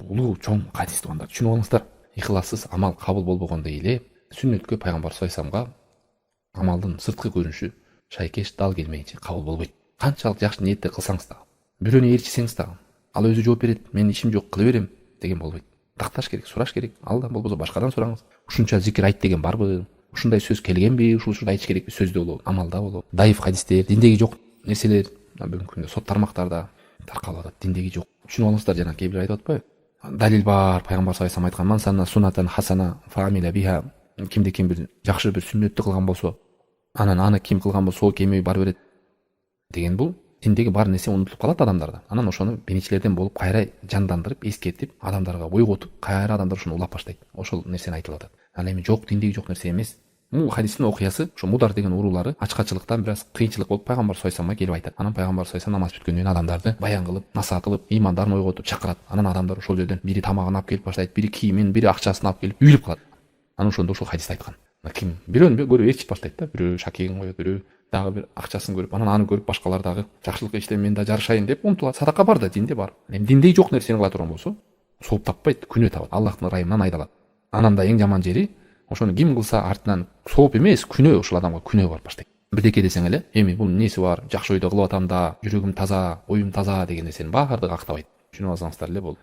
улуу чоң хадис тугандар. Түшүнүп алыңыздар. Ихлассыз амал кабыл болбогондой эле сүннөткө пайгамбар саллаллаху алейхи вассаламга амалдын сырткы көрүнүшү шайкеш дал келмейинче кабыл болбойт. Канчалык жакшы ниетте кылсаңыз да, бирөөнү ээрчисеңиз да, ал өзү жооп берет, менин ишим жок, кыла берем деген болбойт. Такташ керек, сураш керек. Алдан болбосо башкадан сураңыз. Ушунча зикир айт деген барбы? Ушундай сөз келгенби? Ушул учурда айтыш керекпи? Сөздө болобу, амалда болобу? Даиф хадистер, диндеги жок нерселер бүгүнкү күндө сот тармактарда таркалып атат. Диндеги жок. Түшүнүп алыңыздар, жана кээ бир айтып атпайбы? Далил бар, пайгамбар саллаллаху алейхи вассалам айткан: "Ман санна сунатан хасана фаамила биха". Кимде ким бир жакшы бир сүннөттү кылган болсо, анан аны ким кылган болсо сол кемеби бара берет деген бул диндеги бар нерсе унутулуп калат адамдарда. Анан ошону биринчилерден болуп кайра жандандырып, эскертип, адамдарга ойготуп, кайра адамдар ошону улап баштайт. Ошол нерсени айтылып атат. Ал эми жок, диндеги жок нерсе эмес. Бул хадистин окуясы ошо Мудар деген уруулары ачкачылыктан бир аз кыйынчылык болуп пайгамбар саллаллаху алейхи вассаламга келип айтат. Анан пайгамбар саллаллаху алейхи вассалам намаз бүткөндөн кийин адамдарды баян кылып, насаат кылып, ыймандарын ойготуп чакырат. Анан адамдар ошол жерден бири тамагын алып келип баштайт, бири кийимин, бири акчасын алып келип үйүлүп калат. Анан ошондо ошол хадисти айткан. Ким бирөөнү көрүп ээрчитип баштайт да, бирөө шакегин коет, бирөө дагы бир акчасын көрүп, анан аны көрүп башкалар дагы жакшылык иште мен да жарышайын деп умтулат. Садака бар да, динде бар. Эми диндеги жок нерсени кыла турган болсо, сооп таппайт, күнөө табат. Аллахтын ырайымынан айдалат. Анан да эң жаман жери, ошону ким кылса артынан сооп эмес, күнөө, ошол адамга күнөө барып баштайт. Бирдеке десең эле, эми бул неси бар, жакшы ойдо кылып атам да, жүрөгүм таза, оюм таза деген нерсенин баардыгы актабайт. Түшүнүп алсаңыздар эле болду.